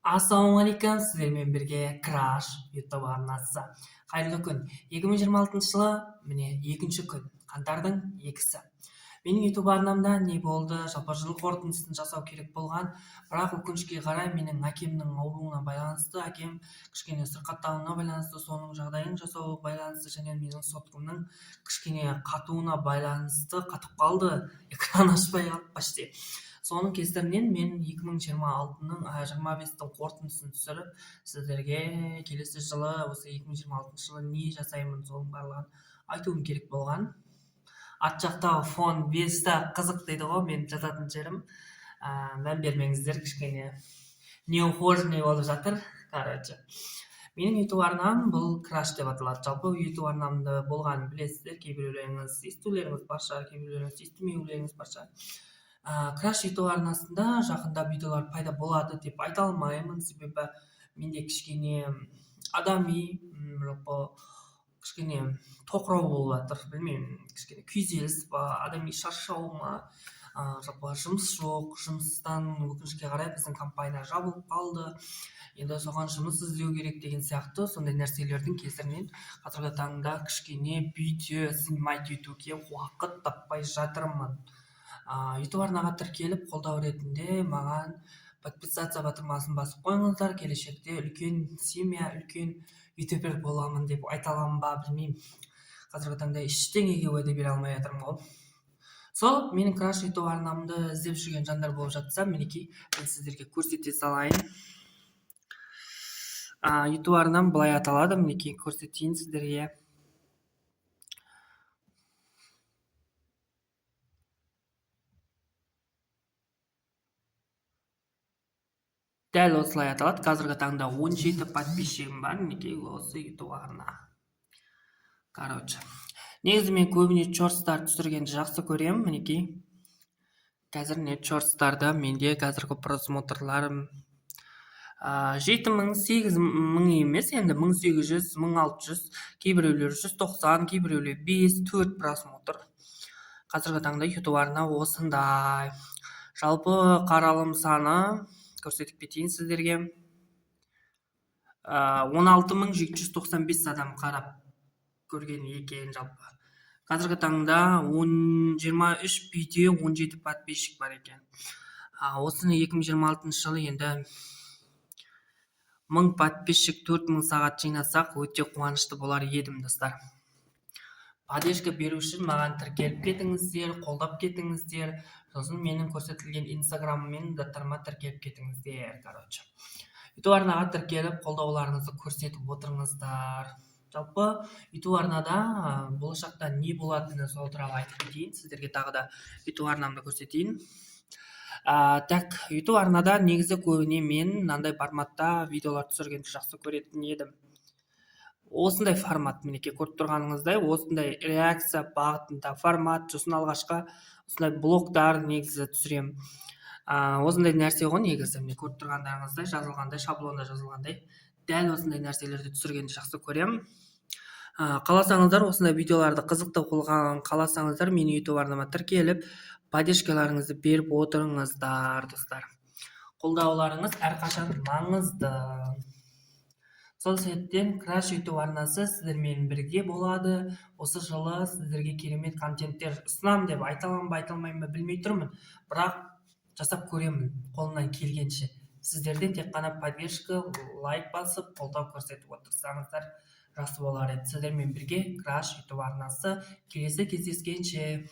Ассалаумағалейкум, сіздермен бірге Краш YouTube арнасы. Қайырлы күн. 2026 жылы, міне, екінші күн, қаңтардың 2-сі. Менің YouTube арнамда не болды? Жалпы жыл қорытындысын жасау керек болған, бірақ өкінішке қарай менің әкемнің ауруына байланысты, әкем кішкене сырқаттауына байланысты, соның жағдайын жасауға байланысты және менің соткамның кішкене қатуына байланысты қатып қалды. Экран ашпай қалды почти. Соның кесірінен мен 2026-ның 25-тің қорытындысын түсіріп, сіздерге келесі жылы, осы 2026 жылы не жасаймын, соның барлығын айтуым керек болған. Ат жақтағы фон 5-та қызық дейді ғой, мен жазатын жерім. Мән бермеңіздер, кішкене неухоженный болып жатыр. Короче, менің YouTube арнам бұл Краш деп аталады. Жалпы YouTube арнамда болғанын білесіздер, кейбіреулеріңіз естулеріңіз бар шығар, кейбіреулеріңіз естімеулеріңіз бар шығар. Краш YouTube арнасында жақында видеолар пайда болады деп айта алмаймын, себебі менде кішкене адами, жалпы кішкене тоқырау болып жатыр, білмеймін, кішкене күйзеліс па, адами шаршау ма, жалпы жұмыс жоқ, жұмыстан өкінішке қарай біздің компания жабылып қалды. Енді соған жұмыс іздеу керек деген сияқты сондай нәрселердің кесірінен қазіргі таңда кішкене видео снимать етуге уақыт таппай жатырмын. YouTube арнаға тіркеліп, қолдау ретінде маған подписаться батырмасын басып қойыңыздар. Келешекте үлкен семья, үлкен ютубер боламын деп айта аламын ба, білмеймін. Қазіргі таңда ештеңеге уәде бере алмай жатырмын ғой. Сол, менің Краш YouTube арнамды іздеп жүрген жандар болып жатса, мінекей мен сіздерге көрсете салайын. YouTube арнам былай аталады, мінекей көрсетейін сіздерге. Дәл осылай аталады. Қазіргі таңда 17 подписчигім бар, мінекей осы YouTube арна. Короче, негізі мен көбіне шортстар түсіргенді жақсы көремін, мінекей. Қазір нет шортстарда менде қазіргі просмотрларым 7.000, 8.000 емес, енді 1800, 1600, кейбіреулер 190, кейбіреулер 5-4 просмотр. Қазіргі таңда YouTube арна осындай. Жалпы қаралым саны көрсетіп кетейін сіздерге. 16.795 адам қарап көрген екен жалпы. Қазіргі таңда 23 видео, 17 подписчик бар екен. Осыны 2026 жылы енді 1000 подписчик 4000 сағат жинасақ, өте қуанышты болар едім, достар. Поддержка беру үшін маған тіркеліп кетіңіздер, қолдап кетіңіздер. Сосын менің көрсетілген инстаграммен даттарыма тіркеліп кетіңіздер, короче. YouTube арнаға тіркеліп, қолдауларыңызды көрсетіп отырыңыздар. Жалпы YouTube арнада болашақта не болатыны сол туралы айтып кетейін. Сіздерге тағы да YouTube арнамды көрсетейін. Так, YouTube арнада негізі көбіне мен мынандай форматта видеолар түсіргенді жақсы көретін едім. Осындай формат, мінекей көріп тұрғаныңыздай, осындай реакция бағытында формат, сосын алғашқа осындай блоктар негізі түсірем. Осындай нәрсе ғой негізі, міне көріп тұрғандарыңыздай, жазылғандай, шаблонда жазылғандай, дәл осындай нәрселерді түсіргенді жақсы көрем. Қаласаңыздар, осындай видеоларды қызықты болған қаласаңыздар, мені YouTube арнама тіркеліп, поддержкаларыңызды беріп отырыңыздар, достар. Қолдауларыңыз әрқашан маңызды. Сол себептен Краш YouTube арнасы сіздермен бірге болады. Осы жылы сіздерге керемет контенттер ұсынамын деп айта аламын ба, айта алмаймын ба білмей тұрмын. Бірақ жасап көремін қолымнан келгенше. Сіздерден тек қана поддержка, лайк басып, қолдау көрсетіп отырсаңыздар жақсы болар еді. Сіздермен бірге Краш YouTube арнасы. Келесі кездескенше.